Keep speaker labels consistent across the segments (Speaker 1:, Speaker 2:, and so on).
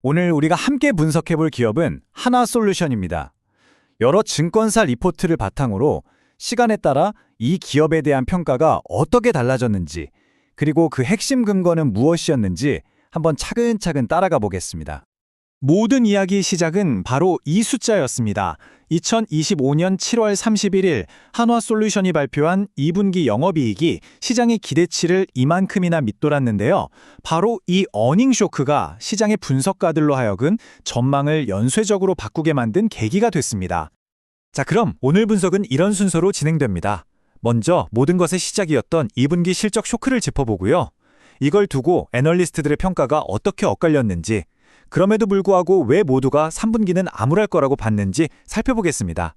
Speaker 1: 오늘 우리가 함께 분석해볼 기업은 하나솔루션입니다. 여러 증권사 리포트를 바탕으로 시간에 따라 이 기업에 대한 평가가 어떻게 달라졌는지, 그리고 그 핵심 근거는 무엇이었는지 한번 차근차근 따라가 보겠습니다.
Speaker 2: 모든 이야기 시작은 바로 이 숫자였습니다. 2025년 7월 31일 한화솔루션이 발표한 2분기 영업이익이 시장의 기대치를 이만큼이나 밑돌았는데요. 바로 이 어닝 쇼크가 시장의 분석가들로 하여금 전망을 연쇄적으로 바꾸게 만든 계기가 됐습니다.
Speaker 1: 자, 그럼 오늘 분석은 이런 순서로 진행됩니다. 먼저 모든 것의 시작이었던 2분기 실적 쇼크를 짚어보고요. 이걸 두고 애널리스트들의 평가가 어떻게 엇갈렸는지, 그럼에도 불구하고 왜 모두가 3분기는 암울할 거라고 봤는지 살펴보겠습니다.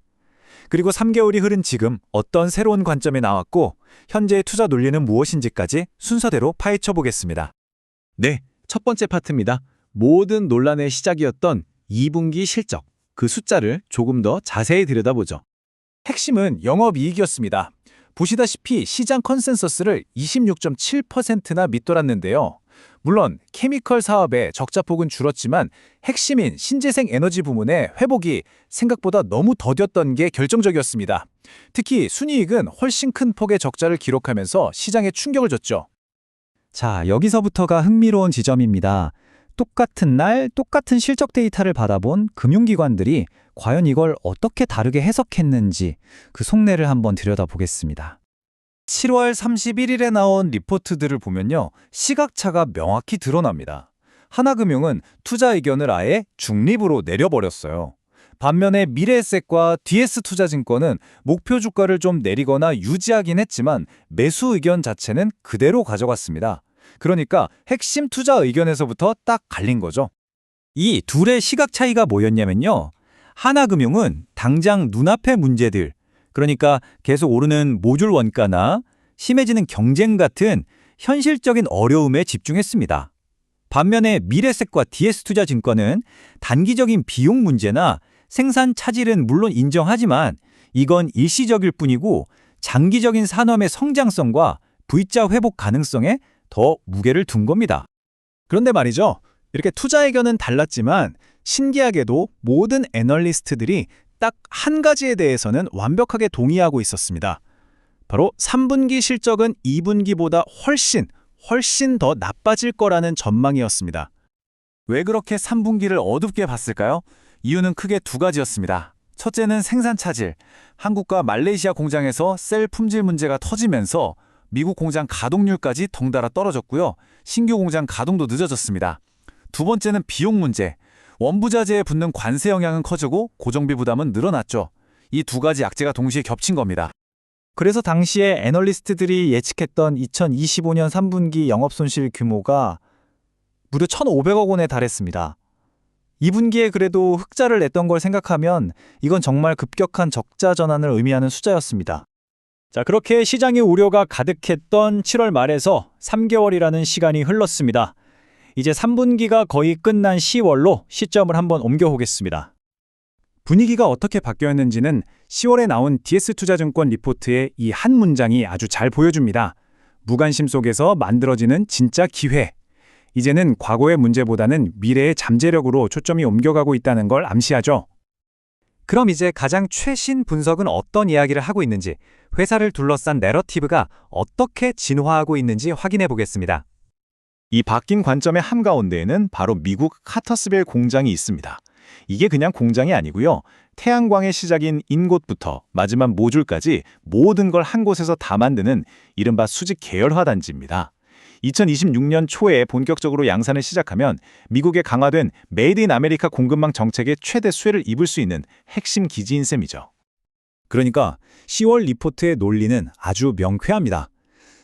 Speaker 1: 그리고 3개월이 흐른 지금 어떤 새로운 관점이 나왔고 현재의 투자 논리는 무엇인지까지 순서대로 파헤쳐 보겠습니다.
Speaker 2: 네, 첫 번째 파트입니다. 모든 논란의 시작이었던 2분기 실적, 그 숫자를 조금 더 자세히 들여다보죠.
Speaker 1: 핵심은 영업이익이었습니다. 보시다시피 시장 컨센서스를 26.7%나 밑돌았는데요. 물론 케미컬 사업의 적자폭은 줄었지만 핵심인 신재생 에너지 부문의 회복이 생각보다 너무 더뎠던 게 결정적이었습니다. 특히 순이익은 훨씬 큰 폭의 적자를 기록하면서 시장에 충격을 줬죠.
Speaker 3: 자, 여기서부터가 흥미로운 지점입니다. 똑같은 날 똑같은 실적 데이터를 받아본 금융기관들이 과연 이걸 어떻게 다르게 해석했는지 그 속내를 한번 들여다보겠습니다.
Speaker 1: 7월 31일에 나온 리포트들을 보면요, 시각차가 명확히 드러납니다. 하나금융은 투자 의견을 아예 중립으로 내려버렸어요. 반면에 미래에셋과 DS투자증권은 목표 주가를 좀 내리거나 유지하긴 했지만 매수 의견 자체는 그대로 가져갔습니다. 그러니까 핵심 투자 의견에서부터 딱 갈린 거죠.
Speaker 3: 이 둘의 시각 차이가 뭐였냐면요. 하나금융은 당장 눈앞의 문제들, 그러니까 계속 오르는 모듈 원가나 심해지는 경쟁 같은 현실적인 어려움에 집중했습니다. 반면에 미래셋과 DS투자증권은 단기적인 비용 문제나 생산 차질은 물론 인정하지만 이건 일시적일 뿐이고 장기적인 산업의 성장성과 V자 회복 가능성에 더 무게를 둔 겁니다.
Speaker 2: 그런데 말이죠. 이렇게 투자 의견은 달랐지만 신기하게도 모든 애널리스트들이 딱 한 가지에 대해서는 완벽하게 동의하고 있었습니다. 바로 3분기 실적은 2분기보다 훨씬 더 나빠질 거라는 전망이었습니다.
Speaker 1: 왜 그렇게 3분기를 어둡게 봤을까요? 이유는 크게 두 가지였습니다. 첫째는 생산 차질. 한국과 말레이시아 공장에서 셀 품질 문제가 터지면서 미국 공장 가동률까지 덩달아 떨어졌고요. 신규 공장 가동도 늦어졌습니다. 두 번째는 비용 문제. 원부자재에 붙는 관세 영향은 커지고 고정비 부담은 늘어났죠. 이 두 가지 악재가 동시에 겹친 겁니다.
Speaker 3: 그래서 당시에 애널리스트들이 예측했던 2025년 3분기 영업손실 규모가 무려 1,500억 원에 달했습니다. 2분기에 그래도 흑자를 냈던 걸 생각하면 이건 정말 급격한 적자 전환을 의미하는 숫자였습니다. 자, 그렇게 시장의 우려가 가득했던 7월 말에서 3개월이라는 시간이 흘렀습니다. 이제 3분기가 거의 끝난 10월로 시점을 한번 옮겨보겠습니다.
Speaker 1: 분위기가 어떻게 바뀌었는지는 10월에 나온 DS투자증권 리포트의 이 한 문장이 아주 잘 보여줍니다. 무관심 속에서 만들어지는 진짜 기회. 이제는 과거의 문제보다는 미래의 잠재력으로 초점이 옮겨가고 있다는 걸 암시하죠. 그럼 이제 가장 최신 분석은 어떤 이야기를 하고 있는지, 회사를 둘러싼 내러티브가 어떻게 진화하고 있는지 확인해 보겠습니다.
Speaker 2: 이 바뀐 관점의 한가운데에는 바로 미국 카터스빌 공장이 있습니다. 이게 그냥 공장이 아니고요. 태양광의 시작인 인곳부터 마지막 모듈까지 모든 걸 한 곳에서 다 만드는 이른바 수직 계열화 단지입니다. 2026년 초에 본격적으로 양산을 시작하면 미국의 강화된 메이드 인 아메리카 공급망 정책의 최대 수혜를 입을 수 있는 핵심 기지인 셈이죠.
Speaker 1: 그러니까 10월 리포트의 논리는 아주 명쾌합니다.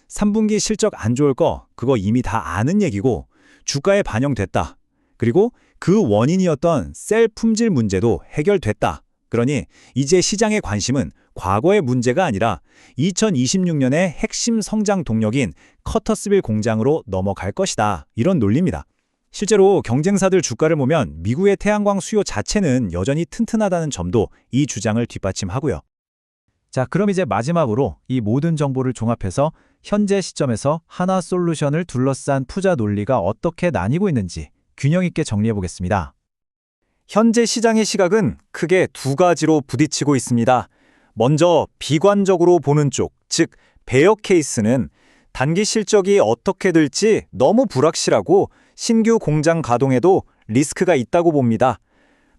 Speaker 1: 3분기 실적 안 좋을 거 그거 이미 다 아는 얘기고 주가에 반영됐다. 그리고 그 원인이었던 셀 품질 문제도 해결됐다. 그러니 이제 시장의 관심은 과거의 문제가 아니라 2026년의 핵심 성장 동력인 커터스빌 공장으로 넘어갈 것이다. 이런 논리입니다. 실제로 경쟁사들 주가를 보면 미국의 태양광 수요 자체는 여전히 튼튼하다는 점도 이 주장을 뒷받침하고요.
Speaker 3: 자, 그럼 이제 마지막으로 이 모든 정보를 종합해서 현재 시점에서 하나솔루션을 둘러싼 투자 논리가 어떻게 나뉘고 있는지
Speaker 1: 균형 있게 정리해 보겠습니다.
Speaker 3: 현재 시장의 시각은 크게 두 가지로 부딪히고 있습니다. 먼저 비관적으로 보는 쪽, 즉 베어 케이스는 단기 실적이 어떻게 될지 너무 불확실하고 신규 공장 가동에도 리스크가 있다고 봅니다.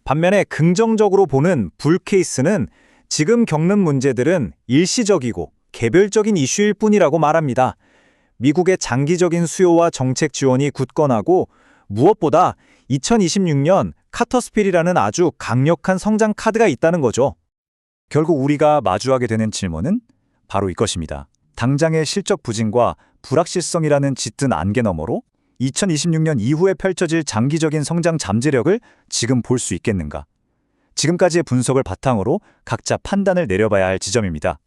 Speaker 3: 반면에 긍정적으로 보는 불 케이스는 지금 겪는 문제들은 일시적이고 개별적인 이슈일 뿐이라고 말합니다. 미국의 장기적인 수요와 정책 지원이 굳건하고 무엇보다 2026년 카터스필이라는 아주 강력한 성장 카드가 있다는 거죠.
Speaker 1: 결국 우리가 마주하게 되는 질문은 바로 이것입니다. 당장의 실적 부진과 불확실성이라는 짙은 안개 너머로 2026년 이후에 펼쳐질 장기적인 성장 잠재력을 지금 볼 수 있겠는가? 지금까지의 분석을 바탕으로 각자 판단을 내려봐야 할 지점입니다.